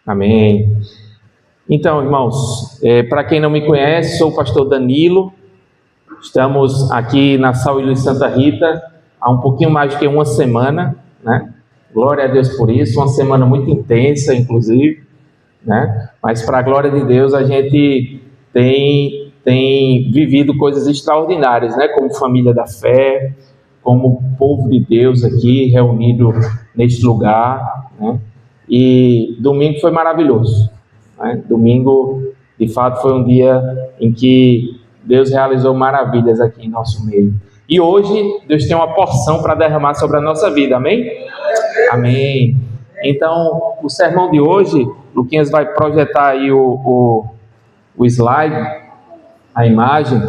Amém. Então, irmãos, para quem não me conhece, sou o pastor Danilo. Estamos aqui na Saúde de Santa Rita há um pouquinho mais do que uma semana, né? Glória a Deus por isso, uma semana muito intensa, inclusive, né? Mas para a glória de Deus, a gente tem vivido coisas extraordinárias, né? Como família da fé, como povo de Deus aqui reunido neste lugar, né? E domingo foi maravilhoso, né? Domingo, de fato, foi um dia em que Deus realizou maravilhas aqui em nosso meio. E hoje, Deus tem uma porção para derramar sobre a nossa vida, amém? Amém. Então, o sermão de hoje, Luquinhas vai projetar aí o slide, a imagem.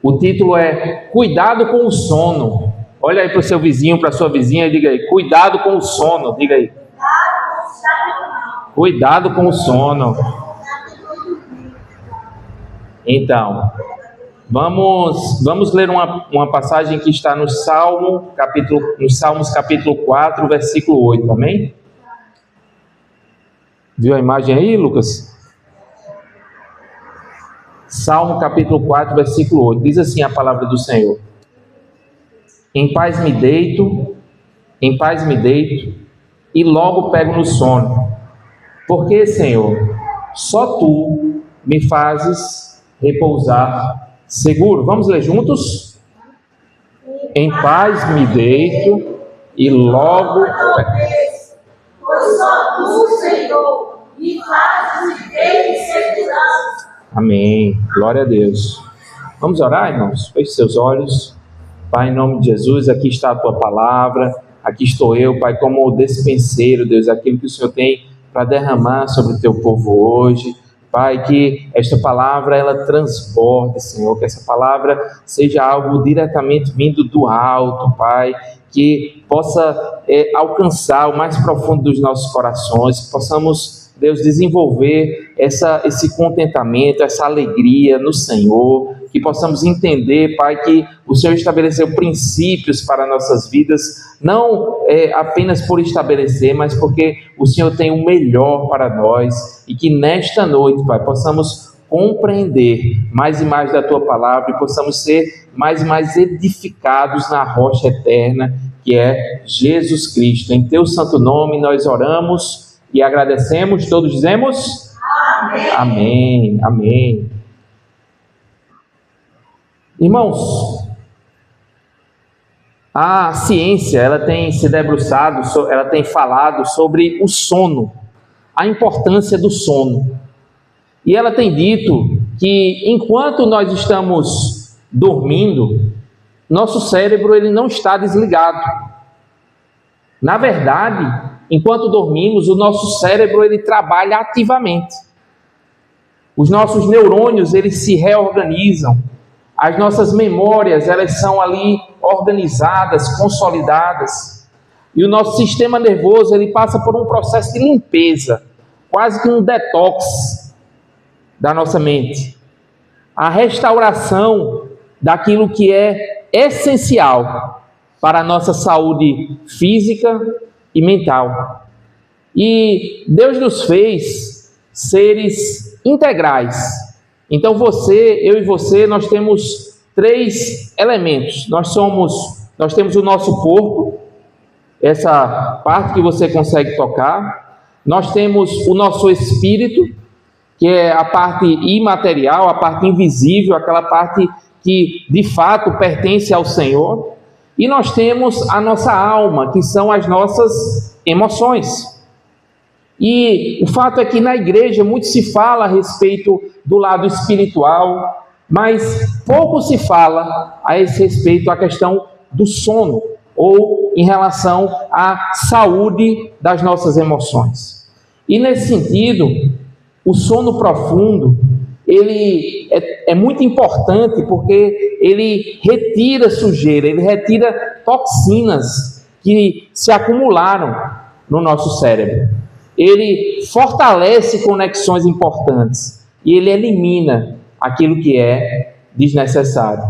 O título é Cuidado com o sono. Olha aí para o seu vizinho, para a sua vizinha e diga aí, cuidado com o sono, diga aí. Cuidado com o sono. Então, vamos ler uma passagem que está nos Salmos capítulo 4, versículo 8, amém? Viu a imagem aí, Lucas? Salmo capítulo 4, versículo 8, diz assim a palavra do Senhor: em paz me deito, e logo pego no sono, porque, Senhor, só Tu me fazes repousar seguro. Vamos ler juntos? Em paz me deito e logo pois só Tu, Senhor, me fazes viver em segurança. Amém. Glória a Deus. Vamos orar, irmãos? Feche seus olhos. Pai, em nome de Jesus, aqui está a Tua palavra, aqui estou eu, Pai, como despenseiro, Deus, aquilo que o Senhor tem para derramar sobre o Teu povo hoje. Pai, que esta palavra, ela transborde, Senhor, que essa palavra seja algo diretamente vindo do alto, Pai, que possa alcançar o mais profundo dos nossos corações, que possamos, Deus, desenvolver esse contentamento, essa alegria no Senhor, que possamos entender, Pai, que o Senhor estabeleceu princípios para nossas vidas, não apenas por estabelecer, mas porque o Senhor tem o melhor para nós, e que nesta noite, Pai, possamos compreender mais e mais da Tua palavra, e possamos ser mais e mais edificados na rocha eterna, que é Jesus Cristo. Em Teu santo nome nós oramos e agradecemos, todos dizemos? Amém. Amém, amém. Irmãos, a ciência, ela tem se debruçado, ela tem falado sobre o sono, a importância do sono. E ela tem dito que enquanto nós estamos dormindo, nosso cérebro ele não está desligado. Na verdade, enquanto dormimos, o nosso cérebro ele trabalha ativamente. Os nossos neurônios eles se reorganizam. As nossas memórias elas são ali organizadas, consolidadas. E o nosso sistema nervoso ele passa por um processo de limpeza, quase que um detox da nossa mente. A restauração daquilo que é essencial para a nossa saúde física e mental. E Deus nos fez seres integrais. Então eu e você, nós temos 3 elementos. Nós temos o nosso corpo, essa parte que você consegue tocar. Nós temos o nosso espírito, que é a parte imaterial, a parte invisível, aquela parte que de fato pertence ao Senhor. E nós temos a nossa alma, que são as nossas emoções. E o fato é que na igreja muito se fala a respeito do lado espiritual, mas pouco se fala a esse respeito à questão do sono, ou em relação à saúde das nossas emoções. E nesse sentido, o sono profundo, ele é muito importante porque ele retira sujeira, ele retira toxinas que se acumularam no nosso cérebro. Ele fortalece conexões importantes e ele elimina aquilo que é desnecessário.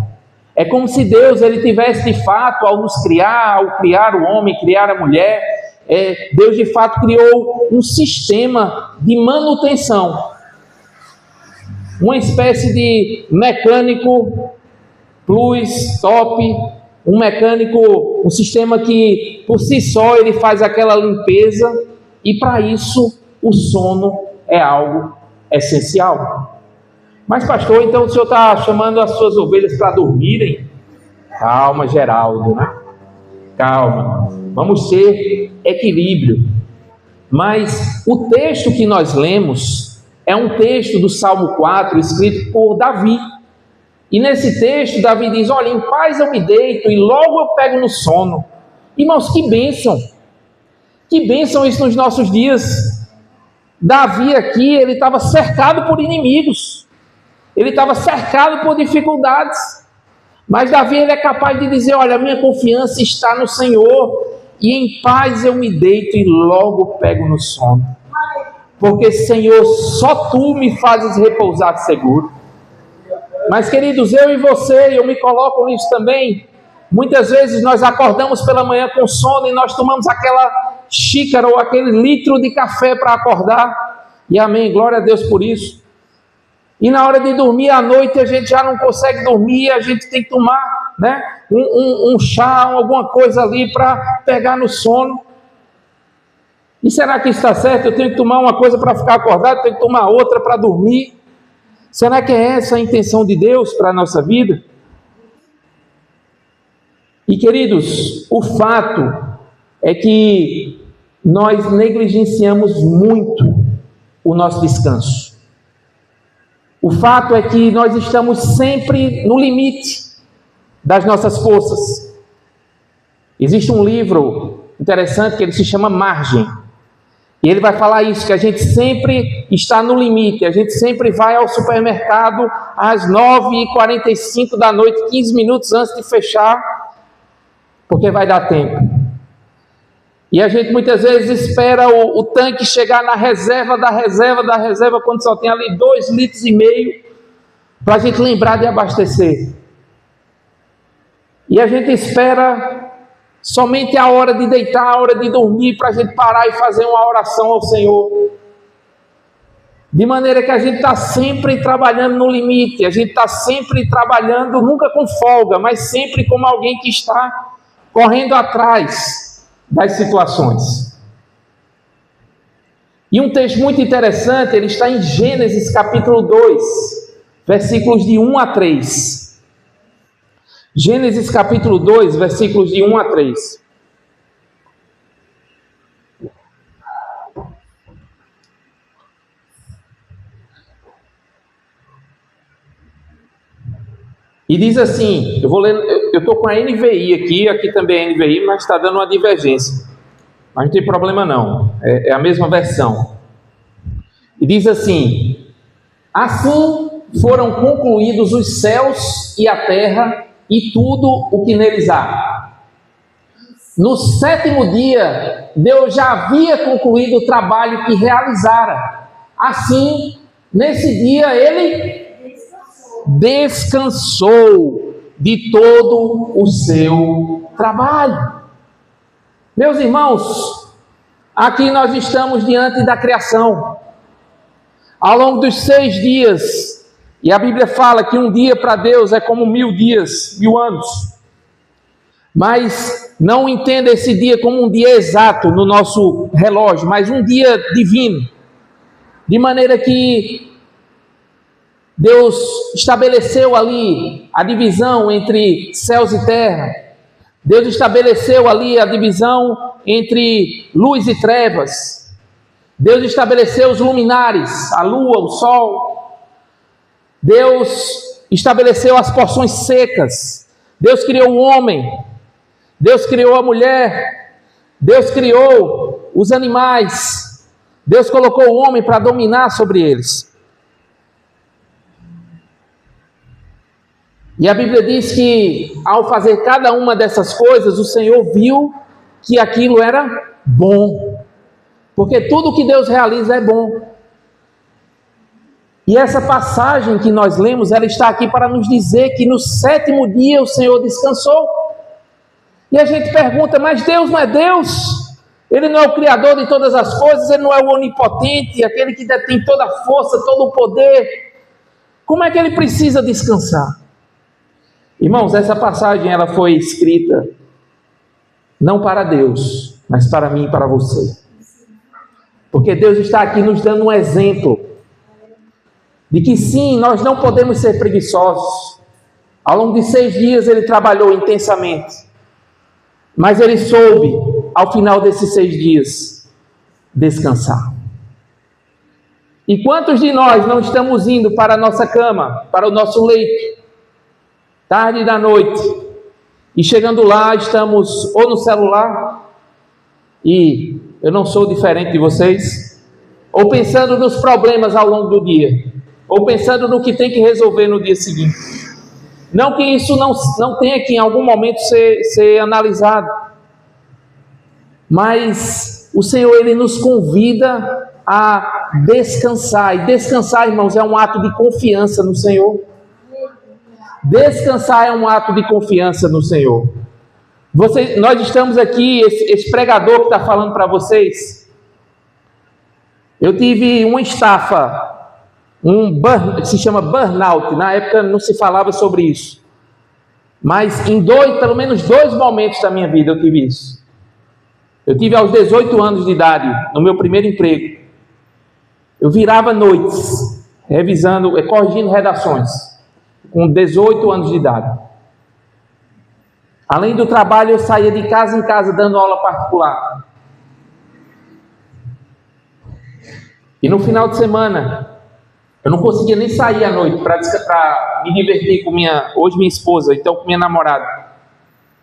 É como se Deus ele tivesse de fato, ao nos criar, ao criar o homem, criar a mulher, Deus de fato criou um sistema de manutenção, uma espécie de mecânico plus top, um sistema que por si só ele faz aquela limpeza, e para isso o sono é algo essencial. Mas pastor, então o senhor está chamando as suas ovelhas para dormirem? Calma, Geraldo, né? Calma, vamos ter equilíbrio. Mas o texto que nós lemos é um texto do Salmo 4, escrito por Davi. E nesse texto, Davi diz: olha, em paz eu me deito e logo eu pego no sono. Irmãos, que bênção! Que bênção isso nos nossos dias. Davi aqui, ele estava cercado por inimigos. Ele estava cercado por dificuldades. Mas Davi, ele é capaz de dizer: olha, minha confiança está no Senhor, e em paz eu me deito e logo pego no sono. Porque, Senhor, só Tu me fazes repousar seguro. Mas, queridos, eu e você, eu me coloco nisso também. Muitas vezes nós acordamos pela manhã com sono e nós tomamos aquela xícara ou aquele litro de café para acordar. E amém, glória a Deus por isso. E na hora de dormir à noite a gente já não consegue dormir, a gente tem que tomar, né, um chá, alguma coisa ali para pegar no sono. E será que está certo? Eu tenho que tomar uma coisa para ficar acordado, tenho que tomar outra para dormir. Será que é essa a intenção de Deus para a nossa vida? E queridos, o fato é que nós negligenciamos muito o nosso descanso. O fato é que nós estamos sempre no limite das nossas forças. Existe um livro interessante que ele se chama Margem. E ele vai falar isso, que a gente sempre está no limite, a gente sempre vai ao supermercado às 9h45 da noite, 15 minutos antes de fechar, porque vai dar tempo. E a gente muitas vezes espera o tanque chegar na reserva, quando só tem ali 2,5 litros, para a gente lembrar de abastecer. E a gente espera somente a hora de deitar, a hora de dormir, para a gente parar e fazer uma oração ao Senhor. De maneira que a gente está sempre trabalhando no limite, a gente está sempre trabalhando, nunca com folga, mas sempre como alguém que está correndo atrás das situações. E um texto muito interessante, ele está em Gênesis capítulo 2, versículos de 1 a 3. Gênesis capítulo 2, versículos de 1 a 3. E diz assim, eu vou ler, eu estou com a NVI aqui também é NVI, mas está dando uma divergência. Mas não tem problema não, é a mesma versão. E diz assim: assim foram concluídos os céus e a terra e tudo o que neles há. No 7º dia, Deus já havia concluído o trabalho que realizara. Assim, nesse dia, Ele descansou de todo o seu trabalho. Meus irmãos, aqui nós estamos diante da criação. Ao longo dos 6 dias, e a Bíblia fala que um dia para Deus é como 1000 dias, 1000 anos. Mas não entenda esse dia como um dia exato no nosso relógio, mas um dia divino. De maneira que Deus estabeleceu ali a divisão entre céus e terra. Deus estabeleceu ali a divisão entre luz e trevas. Deus estabeleceu os luminares, a lua, o sol. Deus estabeleceu as porções secas. Deus criou o homem. Deus criou a mulher. Deus criou os animais. Deus colocou o homem para dominar sobre eles. E a Bíblia diz que ao fazer cada uma dessas coisas, o Senhor viu que aquilo era bom. Porque tudo que Deus realiza é bom. E essa passagem que nós lemos, ela está aqui para nos dizer que no 7º dia o Senhor descansou. E a gente pergunta, mas Deus não é Deus? Ele não é o Criador de todas as coisas, Ele não é o onipotente, aquele que detém toda a força, todo o poder. Como é que Ele precisa descansar? Irmãos, essa passagem ela foi escrita não para Deus, mas para mim e para você. Porque Deus está aqui nos dando um exemplo de que sim, nós não podemos ser preguiçosos. Ao longo de 6 dias Ele trabalhou intensamente, mas Ele soube, ao final desses 6 dias, descansar. E quantos de nós não estamos indo para a nossa cama, para o nosso leito, tarde da noite, e chegando lá estamos ou no celular, e eu não sou diferente de vocês, ou pensando nos problemas ao longo do dia, ou pensando no que tem que resolver no dia seguinte. Não que isso não tenha que em algum momento ser analisado, mas o Senhor Ele nos convida a descansar, e descansar, irmãos, é um ato de confiança no Senhor. Descansar é um ato de confiança no Senhor. Nós estamos aqui, esse pregador que está falando para vocês, eu tive uma estafa, se chama burnout. Na época não se falava sobre isso, mas pelo menos 2 momentos da minha vida eu tive isso. Eu tive aos 18 anos de idade, no meu primeiro emprego. Eu virava noites, corrigindo redações, com 18 anos de idade. Além do trabalho, eu saía de casa em casa dando aula particular. E no final de semana, eu não conseguia nem sair à noite para me divertir com minha esposa, então com minha namorada.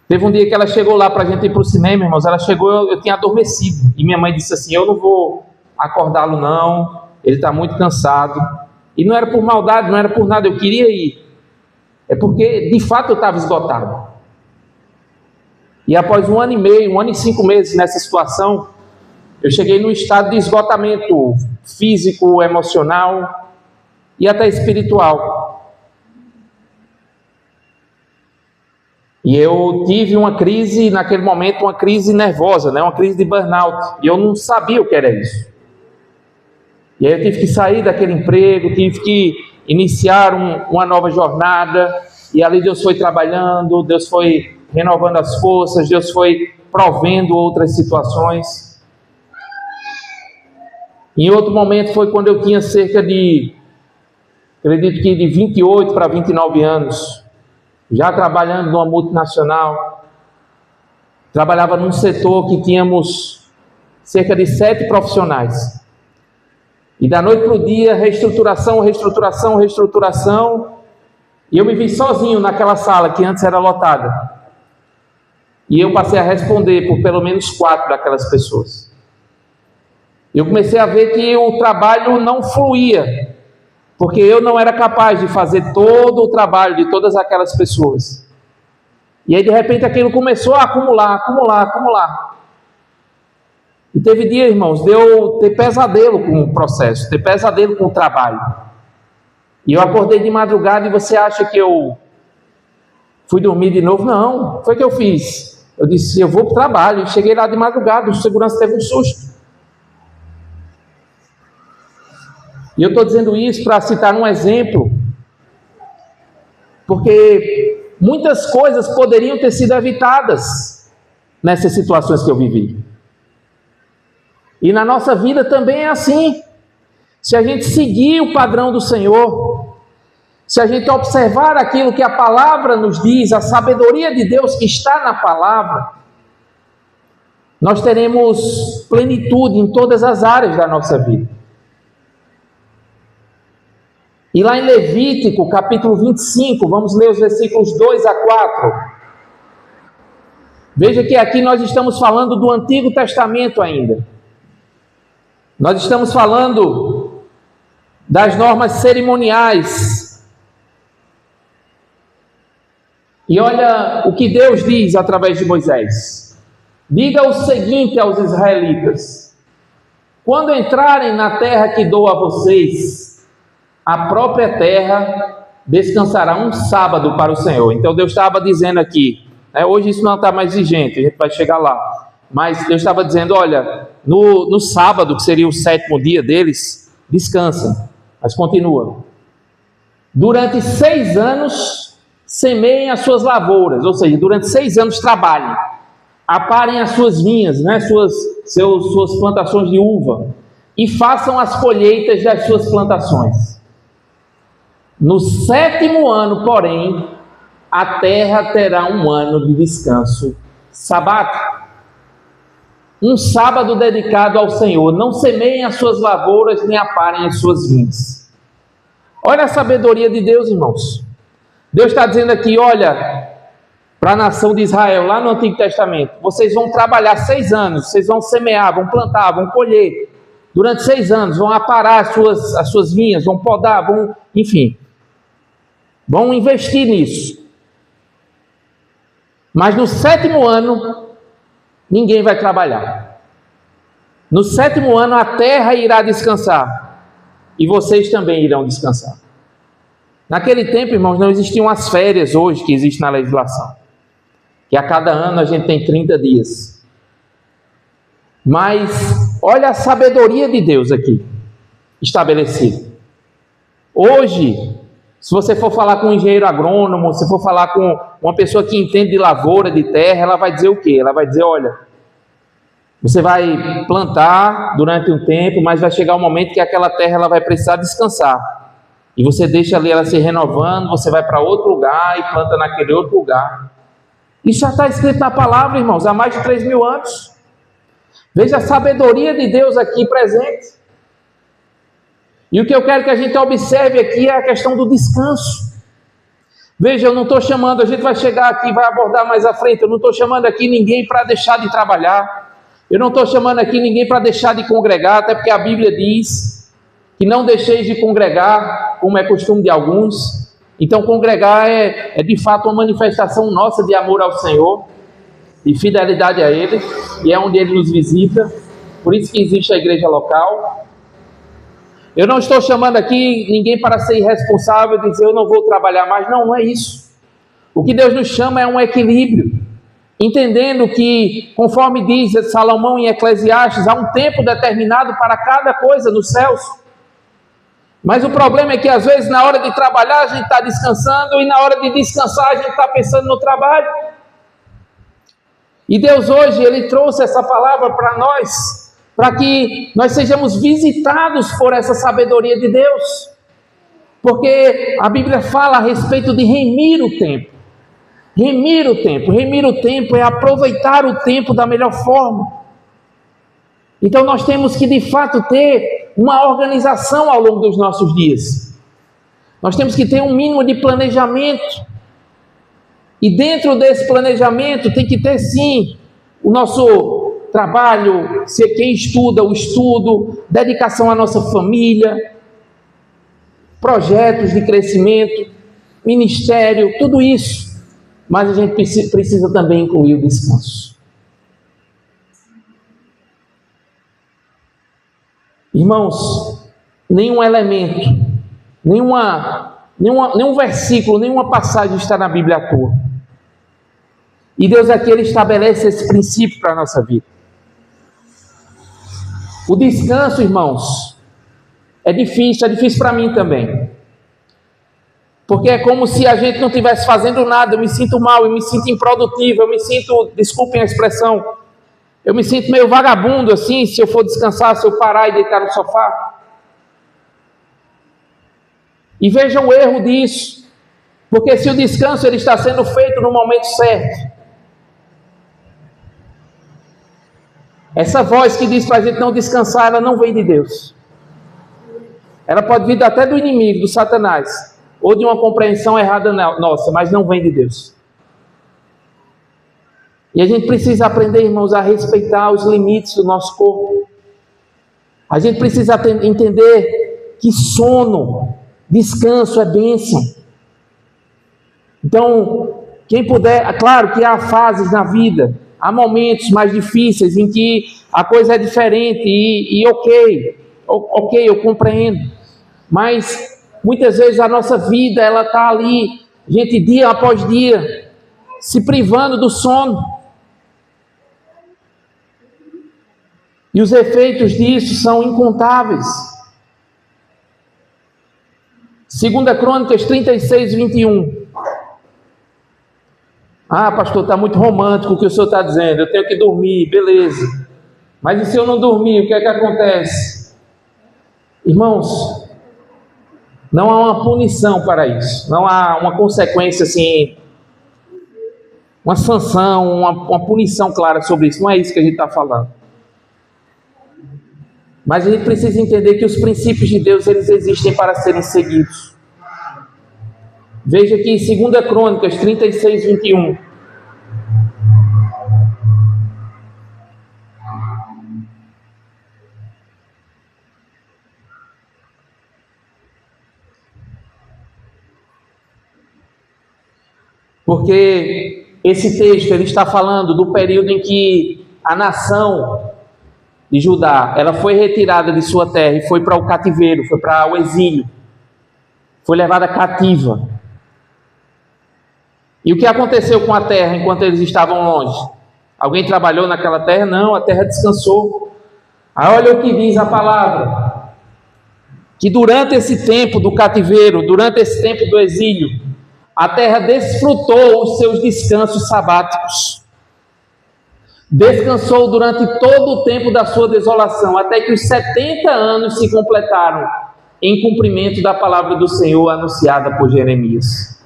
Teve um dia que ela chegou lá para a gente ir para o cinema, irmãos. Ela chegou, eu tinha adormecido. E minha mãe disse assim: eu não vou acordá-lo não, ele está muito cansado. E não era por maldade, não era por nada, eu queria ir. É porque, de fato, eu estava esgotado. E após 1 ano e meio, 1 ano e 5 meses nessa situação, eu cheguei num estado de esgotamento físico, emocional e até espiritual. E eu tive uma crise, naquele momento, uma crise nervosa, uma crise de burnout. E eu não sabia o que era isso. E aí eu tive que sair daquele emprego, tive que iniciar uma nova jornada. E ali Deus foi trabalhando, Deus foi renovando as forças, Deus foi provendo outras situações. Em outro momento foi quando eu tinha cerca de, acredito que de 28 para 29 anos. Já trabalhando numa multinacional, trabalhava num setor que tínhamos cerca de 7 profissionais. E da noite para o dia, reestruturação, e eu me vi sozinho naquela sala que antes era lotada. E eu passei a responder por pelo menos 4 daquelas pessoas. Eu comecei a ver que o trabalho não fluía, porque eu não era capaz de fazer todo o trabalho de todas aquelas pessoas. E aí de repente aquilo começou a acumular. E teve dia, irmãos, de eu ter pesadelo com o processo, ter pesadelo com o trabalho. E eu acordei de madrugada e você acha que eu fui dormir de novo? Não, foi o que eu fiz. Eu disse, eu vou para o trabalho. E cheguei lá de madrugada, o segurança teve um susto. E eu estou dizendo isso para citar um exemplo, porque muitas coisas poderiam ter sido evitadas nessas situações que eu vivi. E na nossa vida também é assim. Se a gente seguir o padrão do Senhor, se a gente observar aquilo que a palavra nos diz, a sabedoria de Deus que está na palavra, nós teremos plenitude em todas as áreas da nossa vida. E lá em Levítico, capítulo 25, vamos ler os versículos 2 a 4. Veja que aqui nós estamos falando do Antigo Testamento ainda. Nós estamos falando das normas cerimoniais. E olha o que Deus diz através de Moisés. Diga o seguinte aos israelitas: quando entrarem na terra que dou a vocês, a própria terra descansará um sábado para o Senhor. Então Deus estava dizendo aqui, hoje isso não está mais vigente, a gente vai chegar lá. Mas Deus estava dizendo, olha, no sábado, que seria o 7º dia deles, descansa. Mas continua. Durante 6 anos, semeiem as suas lavouras, ou seja, durante 6 anos trabalhem. Aparem as suas vinhas, né, suas plantações de uva, e façam as colheitas das suas plantações. No 7º ano, porém, a terra terá um ano de descanso sabático. Um sábado dedicado ao Senhor. Não semeiem as suas lavouras, nem aparem as suas vinhas. Olha a sabedoria de Deus, irmãos. Deus está dizendo aqui, olha, para a nação de Israel, lá no Antigo Testamento, vocês vão trabalhar 6 anos, vocês vão semear, vão plantar, vão colher. Durante 6 anos, vão aparar as suas vinhas, vão podar, enfim, vão investir nisso. Mas no 7º ano, ninguém vai trabalhar. No 7º ano, a terra irá descansar, e vocês também irão descansar. Naquele tempo, irmãos, não existiam as férias hoje que existem na legislação, que a cada ano a gente tem 30 dias. Mas olha a sabedoria de Deus aqui estabelecida. Hoje, se você for falar com um engenheiro agrônomo, se for falar com uma pessoa que entende de lavoura, de terra, ela vai dizer o quê? Ela vai dizer, olha, você vai plantar durante um tempo, mas vai chegar um momento que aquela terra ela vai precisar descansar. E você deixa ali ela se renovando, você vai para outro lugar e planta naquele outro lugar. Isso já está escrito na palavra, irmãos, há mais de 3.000 anos. Veja a sabedoria de Deus aqui presente. E o que eu quero que a gente observe aqui é a questão do descanso. Veja, eu não estou chamando, a gente vai chegar aqui, vai abordar mais à frente, eu não estou chamando aqui ninguém para deixar de trabalhar. Eu não estou chamando aqui ninguém para deixar de congregar, até porque a Bíblia diz que não deixeis de congregar, como é costume de alguns. Então congregar é de fato uma manifestação nossa de amor ao Senhor, de fidelidade a Ele, e é onde Ele nos visita. Por isso que existe a igreja local. Eu não estou chamando aqui ninguém para ser irresponsável e dizer eu não vou trabalhar mais. Não, não é isso. O que Deus nos chama é um equilíbrio, entendendo que, conforme diz Salomão em Eclesiastes, há um tempo determinado para cada coisa nos céus. Mas o problema é que às vezes na hora de trabalhar a gente está descansando, e na hora de descansar a gente está pensando no trabalho. E Deus hoje, Ele trouxe essa palavra para nós, para que nós sejamos visitados por essa sabedoria de Deus. Porque a Bíblia fala a respeito de remir o tempo. Remir o tempo. Remir o tempo é aproveitar o tempo da melhor forma. Então nós temos que de fato ter uma organização ao longo dos nossos dias. Nós temos que ter um mínimo de planejamento. E dentro desse planejamento tem que ter sim o nosso trabalho, se quem estuda, o estudo, dedicação à nossa família, projetos de crescimento, ministério, tudo isso. Mas a gente precisa também incluir o descanso. Irmãos, nenhum elemento, nenhum versículo, nenhuma passagem está na Bíblia à toa. E Deus aqui Ele estabelece esse princípio para a nossa vida. O descanso, irmãos, é difícil para mim também. Porque é como se a gente não estivesse fazendo nada. Eu me sinto mal, eu me sinto improdutivo, eu me sinto, desculpem a expressão, eu me sinto meio vagabundo assim, se eu for descansar, se eu parar e deitar no sofá. E veja o erro disso, porque se o descanso ele está sendo feito no momento certo, essa voz que diz para a gente não descansar, ela não vem de Deus. Ela pode vir até do inimigo, do Satanás, ou de uma compreensão errada nossa, mas não vem de Deus. E a gente precisa aprender, irmãos, a respeitar os limites do nosso corpo. A gente precisa entender que sono, descanso é bênção. Então, quem puder, é claro que há fases na vida, há momentos mais difíceis em que a coisa é diferente e ok, eu compreendo. Mas muitas vezes a nossa vida ela está ali, gente, dia após dia, se privando do sono. E os efeitos disso são incontáveis. 2 Crônicas 36, 21. Ah, pastor, está muito romântico o que o senhor está dizendo. Eu tenho que dormir, beleza. Mas e se eu não dormir, o que é que acontece? Irmãos, não há uma punição para isso. Não há uma consequência assim, uma sanção, uma punição clara sobre isso. Não é isso que a gente está falando. Mas a gente precisa entender que os princípios de Deus, eles existem para serem seguidos. Veja aqui em 2 Crônicas 36, 21. Porque esse texto ele está falando do período em que a nação de Judá, ela foi retirada de sua terra e foi para o cativeiro, foi para o exílio, foi levada cativa. E o que aconteceu com a terra enquanto eles estavam longe? Alguém trabalhou naquela terra? Não, a terra descansou. Aí olha o que diz a palavra, que durante esse tempo do cativeiro, durante esse tempo do exílio, a terra desfrutou os seus descansos sabáticos. Descansou durante todo o tempo da sua desolação, até que os 70 anos se completaram, em cumprimento da palavra do Senhor anunciada por Jeremias.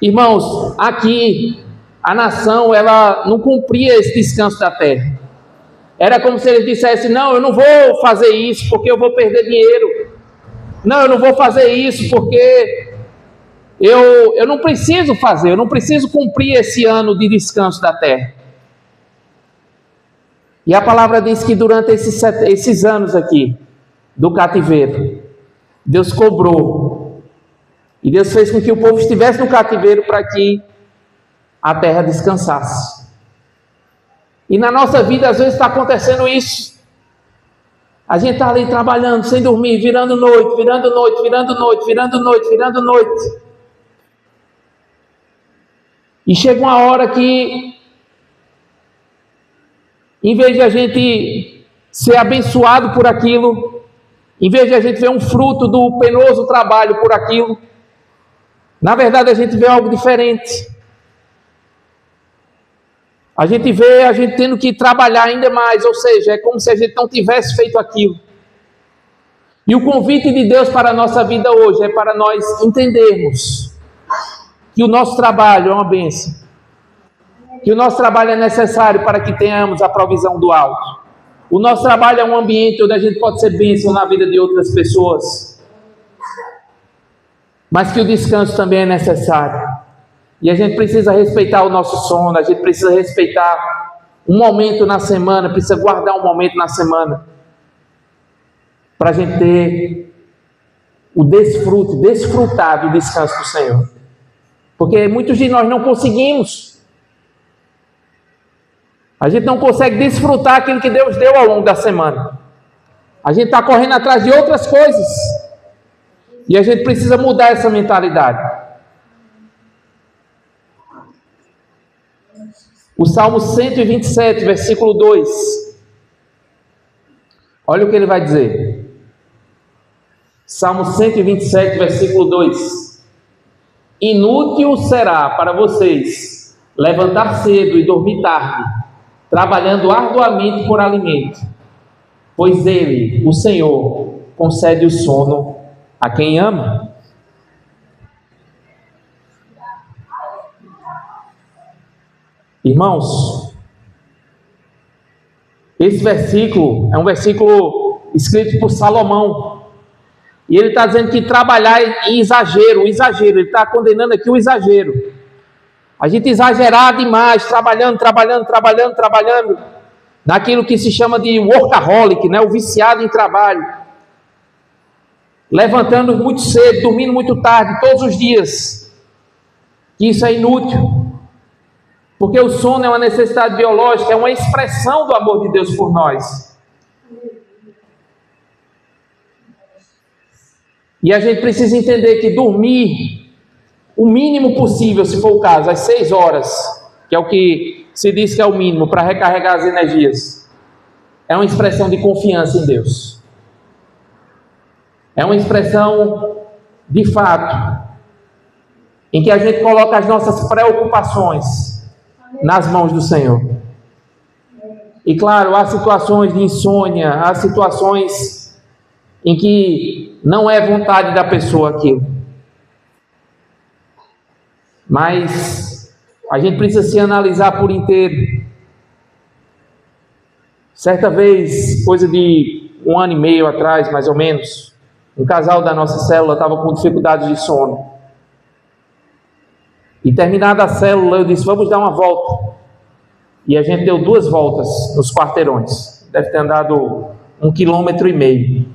Irmãos, aqui a nação ela não cumpria esse descanso da terra. Era como se eles dissessem: não, eu não vou fazer isso porque eu vou perder dinheiro. Não, eu não vou fazer isso porque eu não preciso fazer, eu não preciso cumprir esse ano de descanso da terra. E a palavra diz que durante esses anos aqui, do cativeiro, Deus cobrou. E Deus fez com que o povo estivesse no cativeiro para que a terra descansasse. E na nossa vida, às vezes, está acontecendo isso. A gente está ali trabalhando, sem dormir, virando noite, virando noite, virando noite, virando noite, virando noite. E chega uma hora que, em vez de a gente ser abençoado por aquilo, em vez de a gente ver um fruto do penoso trabalho por aquilo, na verdade a gente vê algo diferente. A gente vê a gente tendo que trabalhar ainda mais, ou seja, é como se a gente não tivesse feito aquilo. E o convite de Deus para a nossa vida hoje é para nós entendermos que o nosso trabalho é uma bênção, que o nosso trabalho é necessário para que tenhamos a provisão do alto. O nosso trabalho é um ambiente onde a gente pode ser bênção na vida de outras pessoas, mas que o descanso também é necessário. E a gente precisa respeitar o nosso sono, a gente precisa respeitar um momento na semana, precisa guardar um momento na semana, para a gente ter o desfrutar do descanso do Senhor. Porque muitos de nós não conseguimos. A gente não consegue desfrutar aquilo que Deus deu ao longo da semana. A gente está correndo atrás de outras coisas. E a gente precisa mudar essa mentalidade. O Salmo 127, versículo 2. Olha o que ele vai dizer. Salmo 127, versículo 2. Inútil será para vocês levantar cedo e dormir tarde, trabalhando arduamente por alimento, pois Ele, o Senhor, concede o sono a quem ama. Irmãos, esse versículo é um versículo escrito por Salomão. E ele está dizendo que trabalhar em exagero, ele está condenando aqui o exagero. A gente exagerar demais, trabalhando, naquilo que se chama de workaholic, né? O viciado em trabalho. Levantando muito cedo, dormindo muito tarde, todos os dias. Que isso é inútil. Porque o sono é uma necessidade biológica, é uma expressão do amor de Deus por nós. E a gente precisa entender que dormir o mínimo possível, se for o caso, às 6 horas, que é o que se diz que é o mínimo para recarregar as energias, é uma expressão de confiança em Deus. É uma expressão de fato em que a gente coloca as nossas preocupações nas mãos do Senhor. E claro, há situações de insônia, há situações em que não é vontade da pessoa aquilo. Mas a gente precisa se analisar por inteiro. Certa vez, coisa de 1 ano e meio atrás, mais ou menos, um casal da nossa célula estava com dificuldades de sono. E terminada a célula, eu disse, vamos dar uma volta. E a gente deu 2 voltas nos quarteirões. Deve ter andado 1,5 km.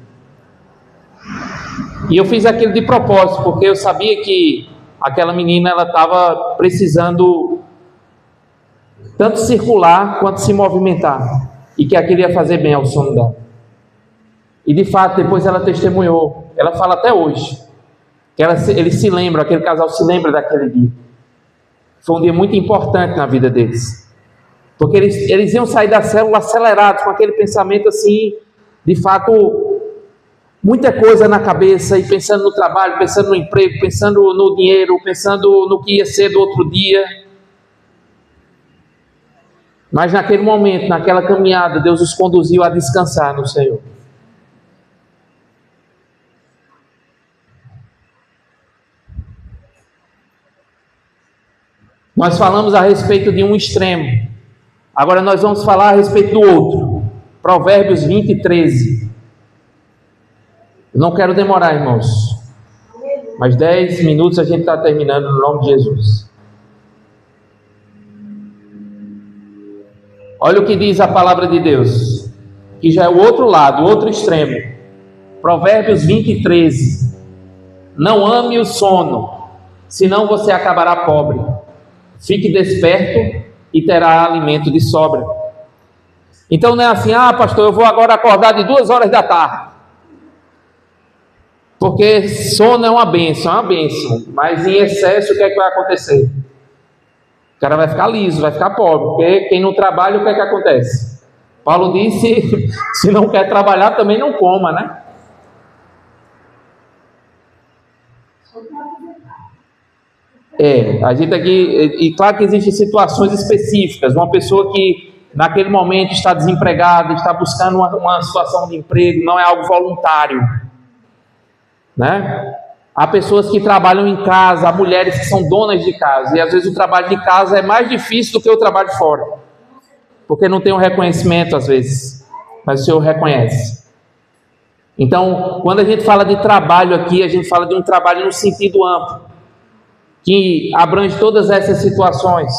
E eu fiz aquilo de propósito, porque eu sabia que aquela menina, ela estava precisando tanto circular quanto se movimentar. E que aquilo ia fazer bem ao sono dela. E de fato, depois ela testemunhou. Ela fala até hoje. Que eles se lembram, aquele casal se lembra daquele dia. Foi um dia muito importante na vida deles. Porque eles iam sair da célula acelerados, com aquele pensamento assim, de fato, muita coisa na cabeça, e pensando no trabalho, pensando no emprego, pensando no dinheiro, pensando no que ia ser do outro dia. Mas naquele momento, naquela caminhada, Deus os conduziu a descansar no Senhor. Nós falamos a respeito de um extremo. Agora nós vamos falar a respeito do outro. Provérbios 20, 13. Eu não quero demorar, irmãos. Mais 10 minutos a gente está terminando no nome de Jesus. Olha o que diz a palavra de Deus, que já é o outro lado, o outro extremo. Provérbios 20, 13. Não ame o sono, senão você acabará pobre. Fique desperto e terá alimento de sobra. Então não é assim, pastor, eu vou agora acordar de 2 horas da tarde. Porque sono é uma bênção, mas em excesso o que é que vai acontecer? O cara vai ficar liso, vai ficar pobre, porque quem não trabalha, o que é que acontece? Paulo disse, se não quer trabalhar, também não coma, né? A gente aqui, e claro que existem situações específicas, uma pessoa que naquele momento está desempregada, está buscando uma situação de emprego, não é algo voluntário, né? Há pessoas que trabalham em casa, há mulheres que são donas de casa, e às vezes o trabalho de casa é mais difícil do que o trabalho de fora, porque não tem um reconhecimento às vezes, mas o Senhor reconhece. Então, quando a gente fala de trabalho aqui, a gente fala de um trabalho no sentido amplo, que abrange todas essas situações.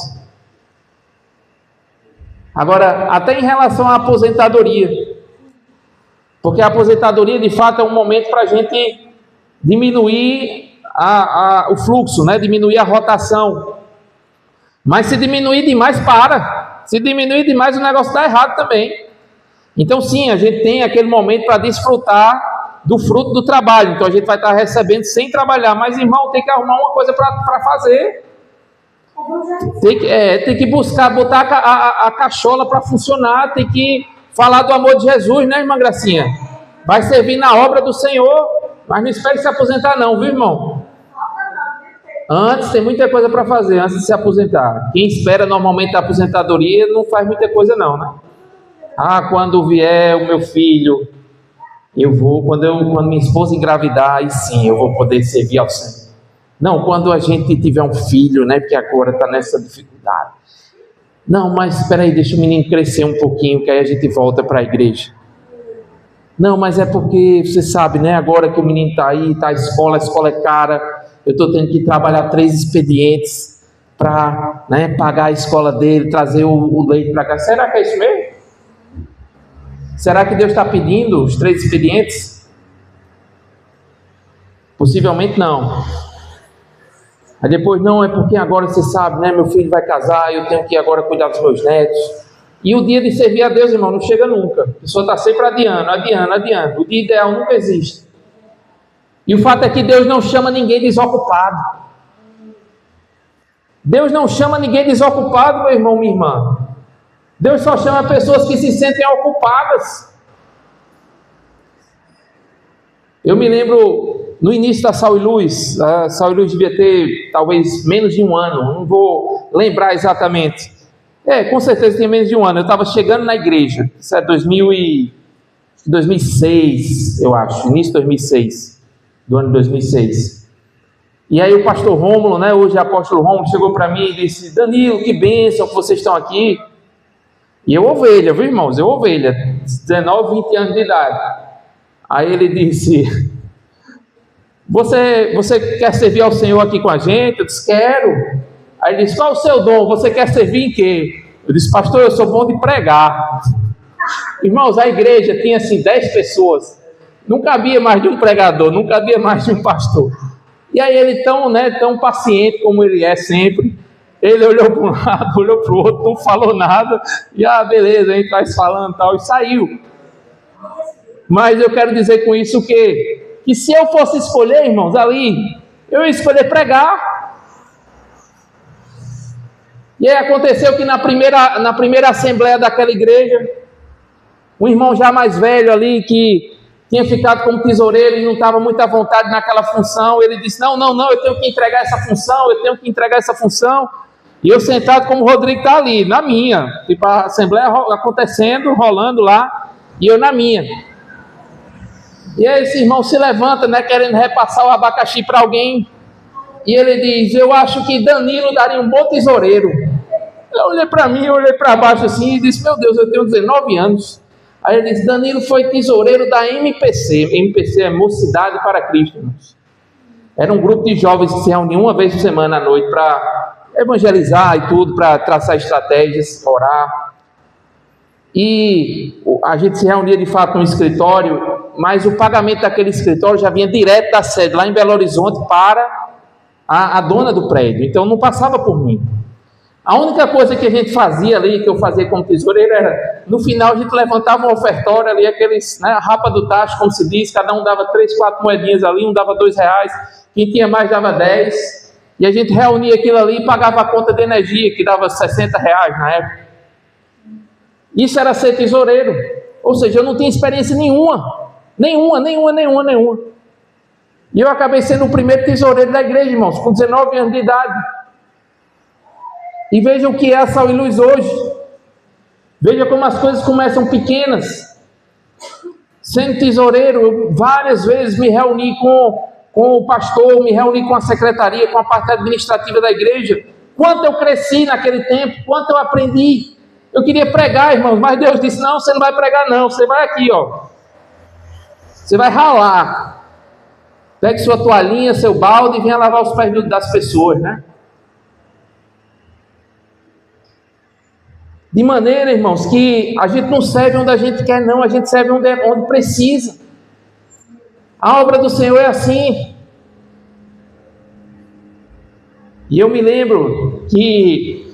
Agora, até em relação à aposentadoria, porque a aposentadoria de fato é um momento para a gente diminuir o fluxo, né? Diminuir a rotação. Mas se diminuir demais, para. Se diminuir demais, o negócio está errado também. Então sim, a gente tem aquele momento para desfrutar do fruto do trabalho. Então a gente vai estar recebendo sem trabalhar. Mas irmão, tem que arrumar uma coisa para fazer. Tem que buscar, botar a cachola para funcionar. Tem que falar do amor de Jesus, né, irmã Gracinha? Vai servir na obra do Senhor. Mas não espere se aposentar não, viu, irmão? Antes tem muita coisa para fazer, antes de se aposentar. Quem espera normalmente a aposentadoria não faz muita coisa não, né? Quando vier o meu filho, eu vou, quando minha esposa engravidar, aí sim, eu vou poder servir ao Senhor. Não, quando a gente tiver um filho, né, porque agora está nessa dificuldade. Não, mas espera aí, deixa o menino crescer um pouquinho, que aí a gente volta para a igreja. Não, mas é porque, você sabe, né, agora que o menino está aí, a escola é cara, eu estou tendo que trabalhar 3 expedientes para, né, pagar a escola dele, trazer o leite para cá. Será que é isso mesmo? Será que Deus está pedindo os 3 expedientes? Possivelmente não. Aí depois, não, é porque agora você sabe, né, meu filho vai casar, eu tenho que agora cuidar dos meus netos. E o dia de servir a Deus, irmão, não chega nunca. A pessoa está sempre adiando. O dia ideal nunca existe. E o fato é que Deus não chama ninguém desocupado. Deus não chama ninguém desocupado, meu irmão, minha irmã. Deus só chama pessoas que se sentem ocupadas. Eu me lembro no início da Sal e Luz. A Sal e Luz devia ter talvez menos de um ano, não vou lembrar exatamente. Com certeza tem menos de um ano. Eu estava chegando na igreja, isso é 2006, eu acho, início de 2006, do ano 2006. E aí o pastor Rômulo, né, hoje é apóstolo Rômulo, chegou para mim e disse: Danilo, que bênção que vocês estão aqui. E eu ovelha, viu, irmãos? Eu ovelha, 19, 20 anos de idade. Aí ele disse: Você quer servir ao Senhor aqui com a gente? Eu disse: quero. Aí ele disse: qual é o seu dom? Você quer servir em quê? Eu disse: pastor, eu sou bom de pregar. Irmãos, a igreja tinha assim 10 pessoas. Não cabia mais de um pregador, não cabia mais de um pastor. E aí ele tão paciente como ele é sempre, ele olhou para um lado, olhou para o outro, não falou nada, e beleza, a gente vai falando e tal, e saiu. Mas eu quero dizer com isso que se eu fosse escolher, irmãos, ali, eu ia escolher pregar. E aí aconteceu que na primeira assembleia daquela igreja, um irmão já mais velho ali, que tinha ficado como tesoureiro e não estava muito à vontade naquela função, ele disse: não, eu tenho que entregar essa função, e eu sentado como o Rodrigo está ali, na minha, tipo a assembleia acontecendo, rolando lá, e eu na minha. E aí esse irmão se levanta, né, querendo repassar o abacaxi para alguém, e ele diz: eu acho que Danilo daria um bom tesoureiro. Eu olhei para mim, eu olhei para baixo assim, e disse: meu Deus, eu tenho 19 anos. Aí ele disse: Danilo foi tesoureiro da MPC. MPC é Mocidade para Cristo, irmãos. Era um grupo de jovens que se reuniam uma vez por semana à noite para evangelizar e tudo, para traçar estratégias, orar. E a gente se reunia de fato num escritório, mas o pagamento daquele escritório já vinha direto da sede, lá em Belo Horizonte, para a dona do prédio. Então não passava por mim. A única coisa que a gente fazia ali, que eu fazia como tesoureiro, era, no final a gente levantava um ofertório ali, aqueles, né, a rapa do tacho, como se diz, cada um dava 3, 4 moedinhas ali, um dava R$2, quem tinha mais dava 10, e a gente reunia aquilo ali e pagava a conta de energia, que dava R$60 na época. Isso era ser tesoureiro, ou seja, eu não tinha experiência nenhuma. E eu acabei sendo o primeiro tesoureiro da igreja, irmãos, com 19 anos de idade. E veja o que é a Sal e Luz hoje. Veja como as coisas começam pequenas. Sendo tesoureiro, eu várias vezes me reuni com o pastor, me reuni com a secretaria, com a parte administrativa da igreja. Quanto eu cresci naquele tempo, quanto eu aprendi. Eu queria pregar, irmãos, mas Deus disse: não, você não vai pregar não, você vai aqui, ó. Você vai ralar. Pegue sua toalhinha, seu balde e venha lavar os pés das pessoas, né? De maneira, irmãos, que a gente não serve onde a gente quer, não. A gente serve onde precisa. A obra do Senhor é assim. E eu me lembro que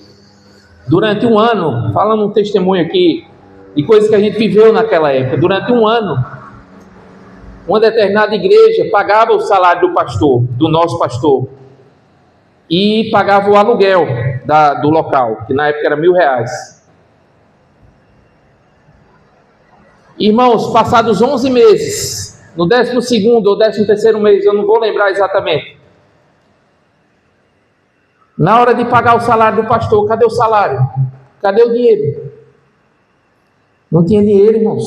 durante um ano, falando um testemunho aqui, de coisas que a gente viveu naquela época, durante um ano, uma determinada igreja pagava o salário do pastor, do nosso pastor, e pagava o aluguel do local, que na época era R$1.000. Irmãos, passados 11 meses, no 12º ou 13º mês, eu não vou lembrar exatamente, na hora de pagar o salário do pastor, cadê o salário? Cadê o dinheiro? Não tinha dinheiro, irmãos.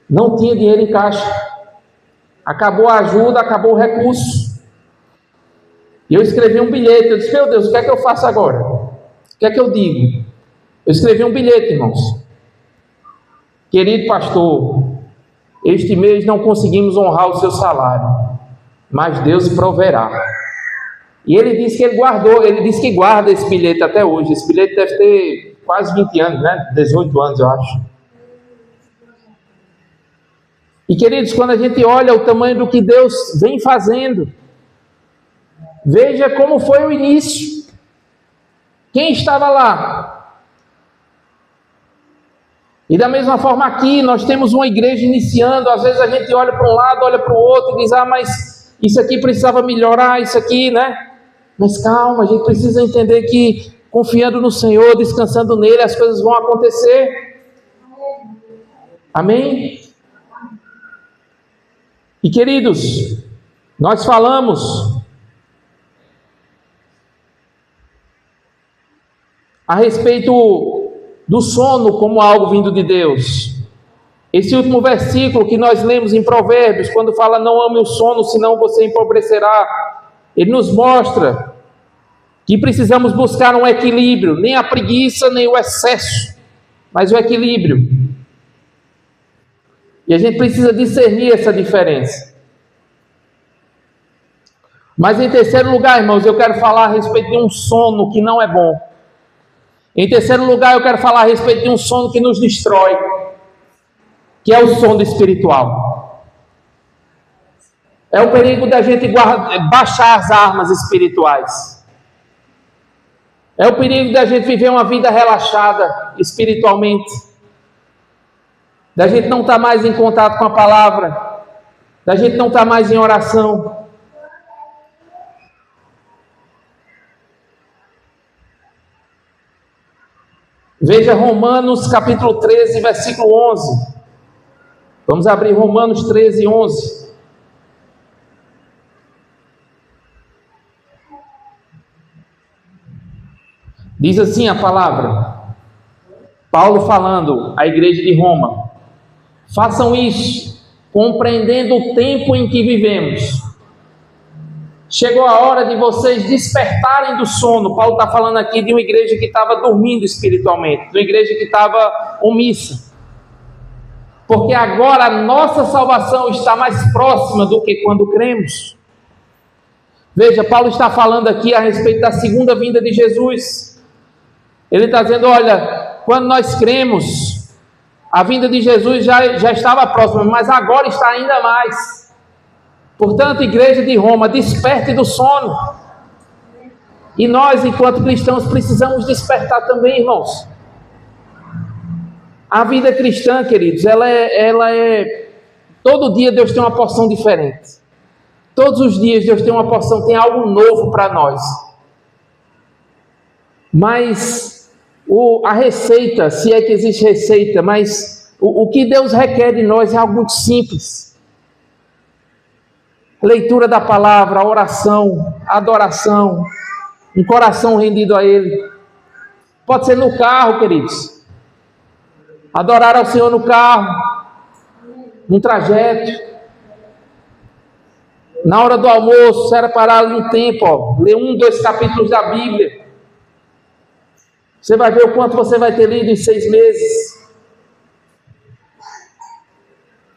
Não tinha dinheiro em caixa. Acabou a ajuda, acabou o recurso. E eu escrevi um bilhete. Eu disse: meu Deus, o que é que eu faço agora? O que é que eu digo? Eu escrevi um bilhete, irmãos. Querido pastor, este mês não conseguimos honrar o seu salário, mas Deus proverá. E ele disse que ele guardou, ele disse que guarda esse bilhete até hoje. Esse bilhete deve ter quase 20 anos, né? 18 anos, eu acho. E queridos, quando a gente olha o tamanho do que Deus vem fazendo, veja como foi o início. Quem estava lá? E da mesma forma aqui, nós temos uma igreja iniciando. Às vezes a gente olha para um lado, olha para o outro e diz: ah, mas isso aqui precisava melhorar, isso aqui, né? Mas calma, a gente precisa entender que confiando no Senhor, descansando nele, as coisas vão acontecer. Amém? E queridos, nós falamos a respeito do sono como algo vindo de Deus. Esse último versículo que nós lemos em Provérbios, quando fala não ame o sono, senão você empobrecerá, ele nos mostra que precisamos buscar um equilíbrio, nem a preguiça, nem o excesso, mas o equilíbrio. E a gente precisa discernir essa diferença. Mas em terceiro lugar, irmãos, eu quero falar a respeito de um sono que não é bom. Em terceiro lugar, eu quero falar a respeito de um sono que nos destrói, que é o sono espiritual. É o perigo da gente baixar as armas espirituais. É o perigo da gente viver uma vida relaxada espiritualmente. Da gente não estar mais em contato com a palavra. Da gente não estar mais em oração. Veja Romanos capítulo 13, versículo 11. Vamos abrir Romanos 13, 11. Diz assim a palavra, Paulo falando à igreja de Roma: façam isso, compreendendo o tempo em que vivemos. Chegou a hora de vocês despertarem do sono. Paulo está falando aqui de uma igreja que estava dormindo espiritualmente, de uma igreja que estava omissa. Porque agora a nossa salvação está mais próxima do que quando cremos. Veja, Paulo está falando aqui a respeito da segunda vinda de Jesus. Ele está dizendo, olha, quando nós cremos, a vinda de Jesus já estava próxima, mas agora está ainda mais. Portanto, igreja de Roma, desperte do sono. E nós, enquanto cristãos, precisamos despertar também, irmãos. A vida cristã, queridos, ela é... Todo dia Deus tem uma porção diferente. Todos os dias Deus tem uma porção, tem algo novo para nós. Mas a receita, se é que existe receita, mas o que Deus requer de nós é algo muito simples. Leitura da palavra, oração, adoração, um coração rendido a Ele. Pode ser no carro, queridos. Adorar ao Senhor no carro, no trajeto. Na hora do almoço, era parar ali um tempo, ler 1, 2 capítulos da Bíblia. Você vai ver o quanto você vai ter lido em 6 meses.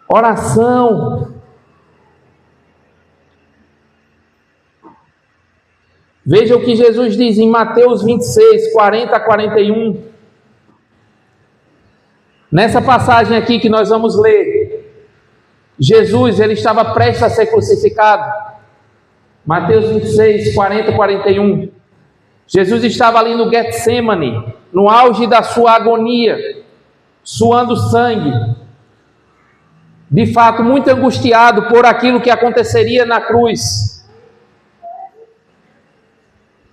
Oração. Veja o que Jesus diz em Mateus 26, 40 a 41. Nessa passagem aqui que nós vamos ler, Jesus, ele estava prestes a ser crucificado. Mateus 26, 40 a 41. Jesus estava ali no Getsemane, no auge da sua agonia, suando sangue. De fato, muito angustiado por aquilo que aconteceria na cruz.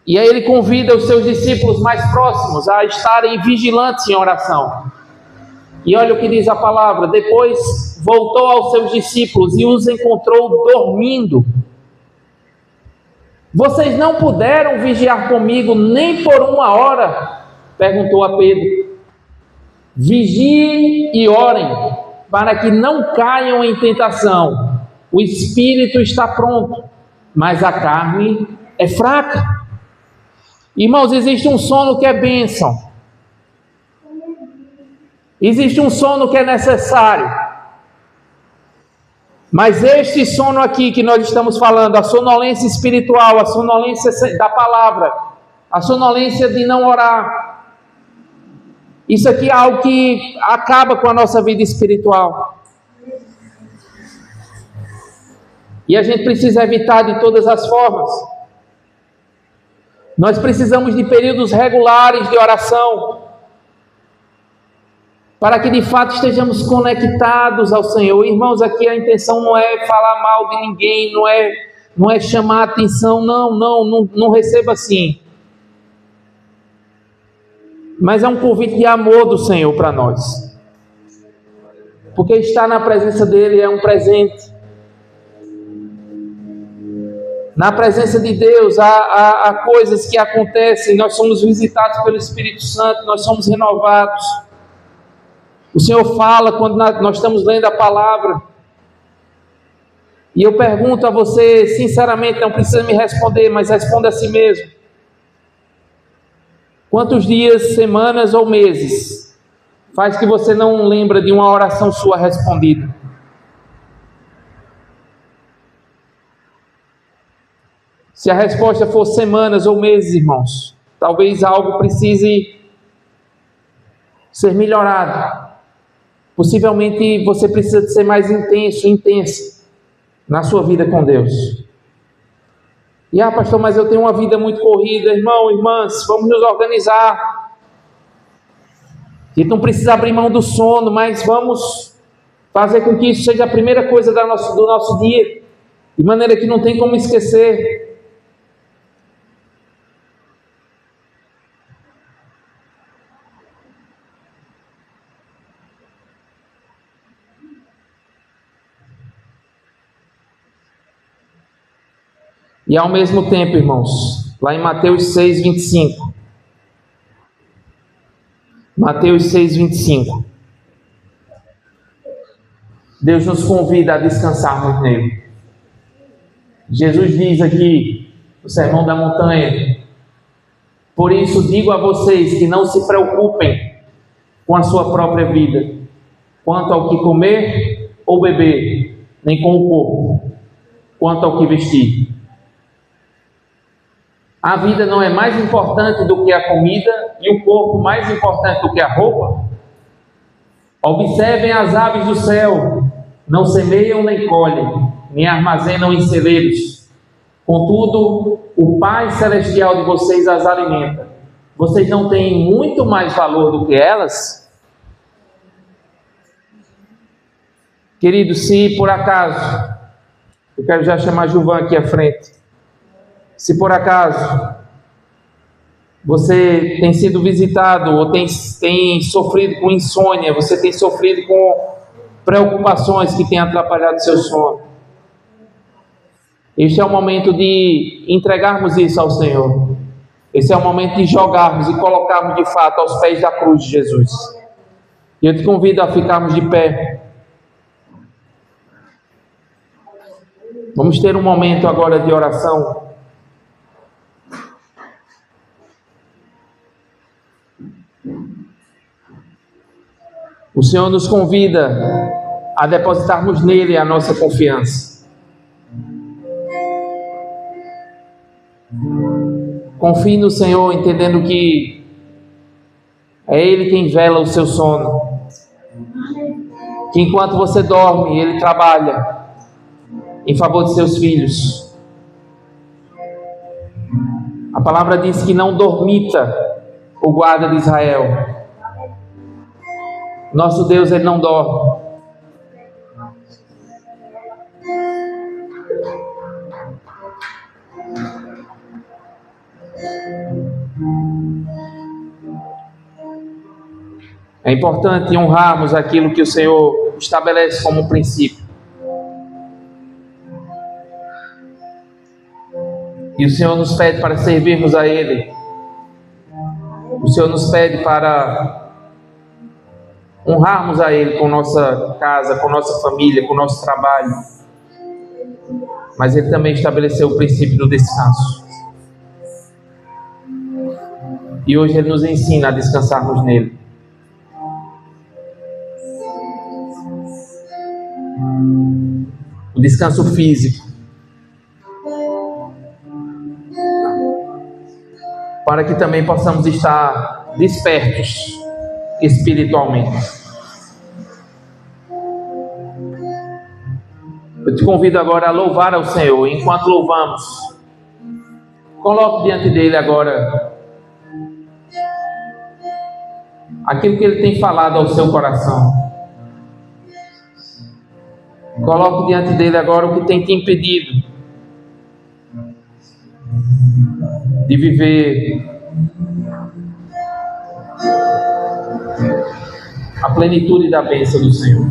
E aí ele convida os seus discípulos mais próximos a estarem vigilantes em oração. E olha o que diz a palavra: depois voltou aos seus discípulos e os encontrou dormindo. Vocês não puderam vigiar comigo nem por 1 hora? Perguntou a Pedro. Vigiem e orem, para que não caiam em tentação. O espírito está pronto, mas a carne é fraca. Irmãos, existe um sono que é bênção. Existe um sono que é necessário. Mas este sono aqui que nós estamos falando, a sonolência espiritual, a sonolência da palavra, a sonolência de não orar, isso aqui é algo que acaba com a nossa vida espiritual. E a gente precisa evitar de todas as formas. Nós precisamos de períodos regulares de oração, para que de fato estejamos conectados ao Senhor. Irmãos, aqui a intenção não é falar mal de ninguém, não é chamar atenção, não receba assim. mas é um convite de amor do Senhor para nós. Porque estar na presença dele é um presente. Na presença de Deus há coisas que acontecem, nós somos visitados pelo Espírito Santo, nós somos renovados. O Senhor fala quando nós estamos lendo a palavra. E eu pergunto a você, sinceramente, não precisa me responder, mas responda a si mesmo. Quantos dias, semanas ou meses faz que você não lembra de uma oração sua respondida? Se a resposta for semanas ou meses, irmãos, talvez algo precise ser melhorado. Possivelmente você precisa de ser mais intensa na sua vida com Deus. E pastor, mas eu tenho uma vida muito corrida. Irmão, irmãs, vamos nos organizar. A gente não precisa abrir mão do sono, mas vamos fazer com que isso seja a primeira coisa do nosso dia, de maneira que não tem como esquecer. E ao mesmo tempo, irmãos, lá em Mateus 6:25. Mateus 6:25. Deus nos convida a descansarmos nele. Jesus diz aqui, no Sermão da Montanha: por isso digo a vocês que não se preocupem com a sua própria vida, quanto ao que comer ou beber, nem com o corpo, quanto ao que vestir. A vida não é mais importante do que a comida e o corpo mais importante do que a roupa? Observem as aves do céu, não semeiam nem colhem, nem armazenam em celeiros. Contudo, o Pai Celestial de vocês as alimenta. Vocês não têm muito mais valor do que elas? Querido, se por acaso, eu quero já chamar Gilvan aqui à frente. Se por acaso você tem sido visitado ou tem sofrido com insônia, você tem sofrido com preocupações que têm atrapalhado seu sono, este é o momento de entregarmos isso ao Senhor. Esse é o momento de jogarmos e colocarmos de fato aos pés da cruz de Jesus. E eu te convido a ficarmos de pé. Vamos ter um momento agora de oração. O Senhor nos convida a depositarmos nele a nossa confiança. Confie no Senhor, entendendo que é Ele quem vela o seu sono. Que enquanto você dorme, Ele trabalha em favor de seus filhos. A palavra diz que não dormita o guarda de Israel. Nosso Deus, Ele não dorme. É importante honrarmos aquilo que o Senhor estabelece como princípio. E o Senhor nos pede para servirmos a Ele. O Senhor nos pede para honrarmos a Ele com nossa casa, com nossa família, com nosso trabalho. Mas Ele também estabeleceu o princípio do descanso. E hoje Ele nos ensina a descansarmos nele. O descanso físico. Para que também possamos estar despertos espiritualmente. Eu te convido agora a louvar ao Senhor. Enquanto louvamos, coloque diante dele agora aquilo que ele tem falado ao seu coração. Coloque diante dele agora o que tem te impedido de viver a plenitude da bênção do Senhor.